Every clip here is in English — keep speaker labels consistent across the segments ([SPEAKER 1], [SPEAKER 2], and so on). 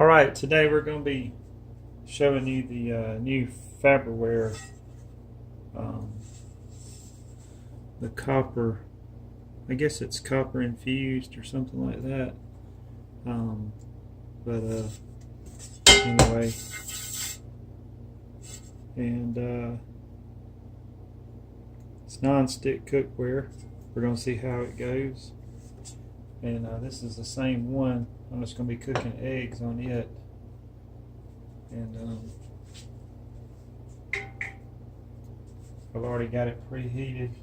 [SPEAKER 1] Alright, today we're going to be showing you the new Fabberware, um, the copper, I guess it's copper infused or something like that. But anyway, and it's non-stick cookware. We're going to see how it goes. And this is the same one. I'm just going to be cooking eggs on it. And I've already got it preheated.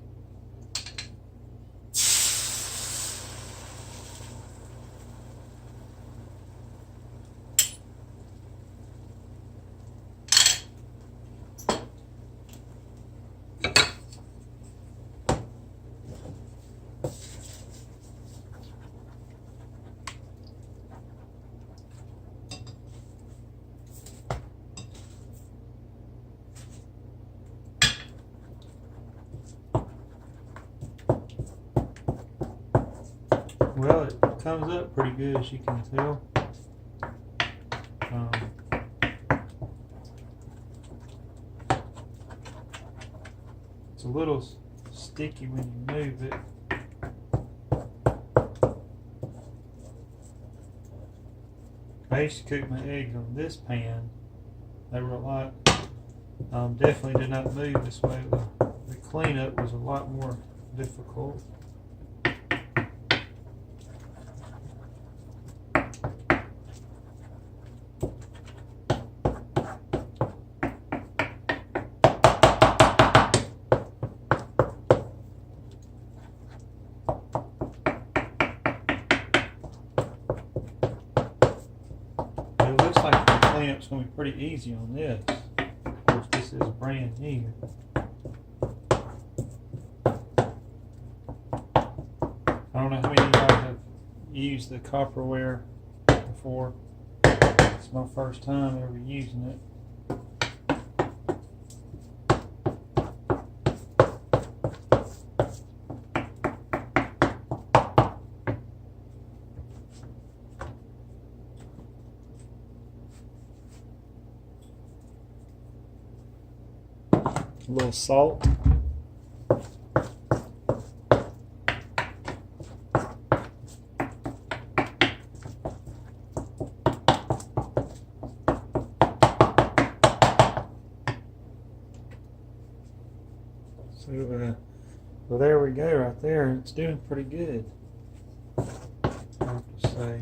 [SPEAKER 1] Well, it comes up pretty good, as you can tell. It's a little sticky when you move it. I used to cook my eggs on this pan. They were a lot, definitely did not move this way. The cleanup was a lot more difficult. It looks like the cleanup's going to be pretty easy on this. Of course, this is brand new. I don't know how many of y'all have used the copperware before. It's my first time ever using it. A little salt. So, well, there we go right there. It's doing pretty good, I have to say.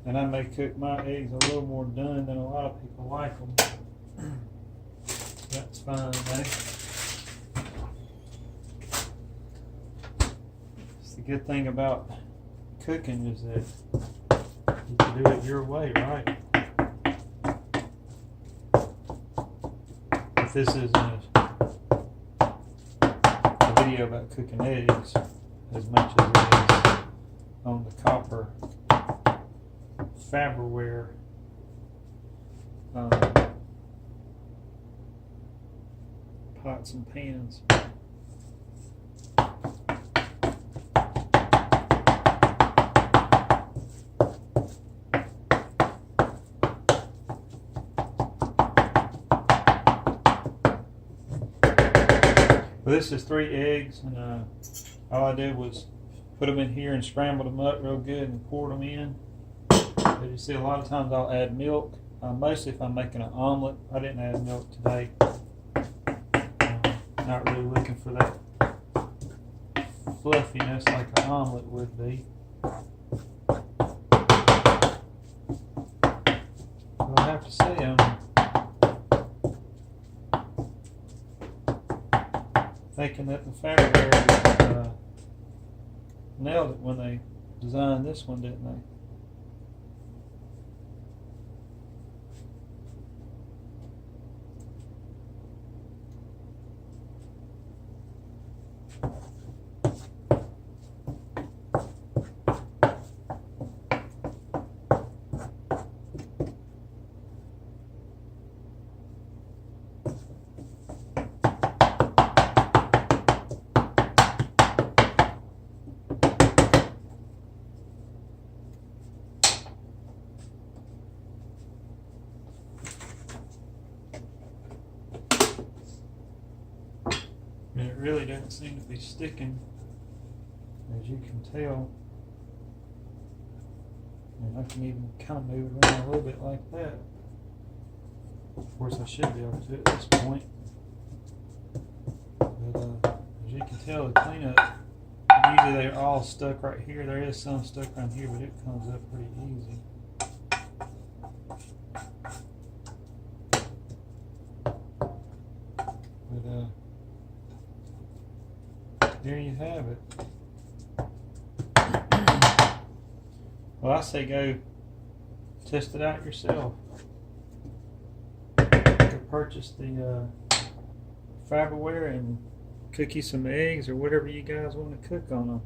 [SPEAKER 1] And I may cook my eggs a little more done than a lot of people like them. That's fine, eh? It's the good thing about cooking is that you can do it your way, right? If this isn't a video about cooking eggs as much as it is on the copper Fabberware pots and pans. Well, this is 3 eggs, and all I did was put them in here and scrambled them up real good and poured them in. As you see, a lot of times I'll add milk, mostly if I'm making an omelet. I didn't add milk today. Not really looking for that fluffiness like an omelet would be. But I have to say, thinking that the Fabberware nailed it when they designed this one, didn't they? really doesn't seem to be sticking, as you can tell. And I can even kind of move it around a little bit like that. Of course, I should be able to at this point. But as you can tell, the cleanup, usually they're all stuck right here. There is some stuck around here, but it comes up pretty easy. But there you have it. Well, I say go test it out yourself. Go purchase the Fabberware and cook you some eggs or whatever you guys want to cook on them.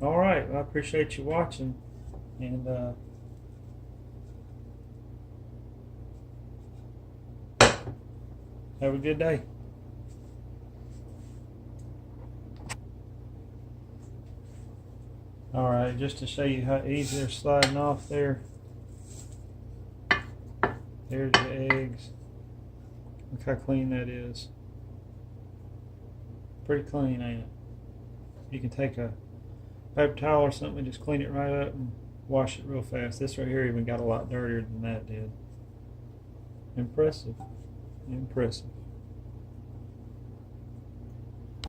[SPEAKER 1] Alright, well, I appreciate you watching, and have a good day. Alright, just to show you how easy they're sliding off there. There's the eggs. Look how clean that is. Pretty clean, ain't it? You can take a paper towel or something and just clean it right up and wash it real fast. This right here even got a lot dirtier than that did. Impressive. Impressive.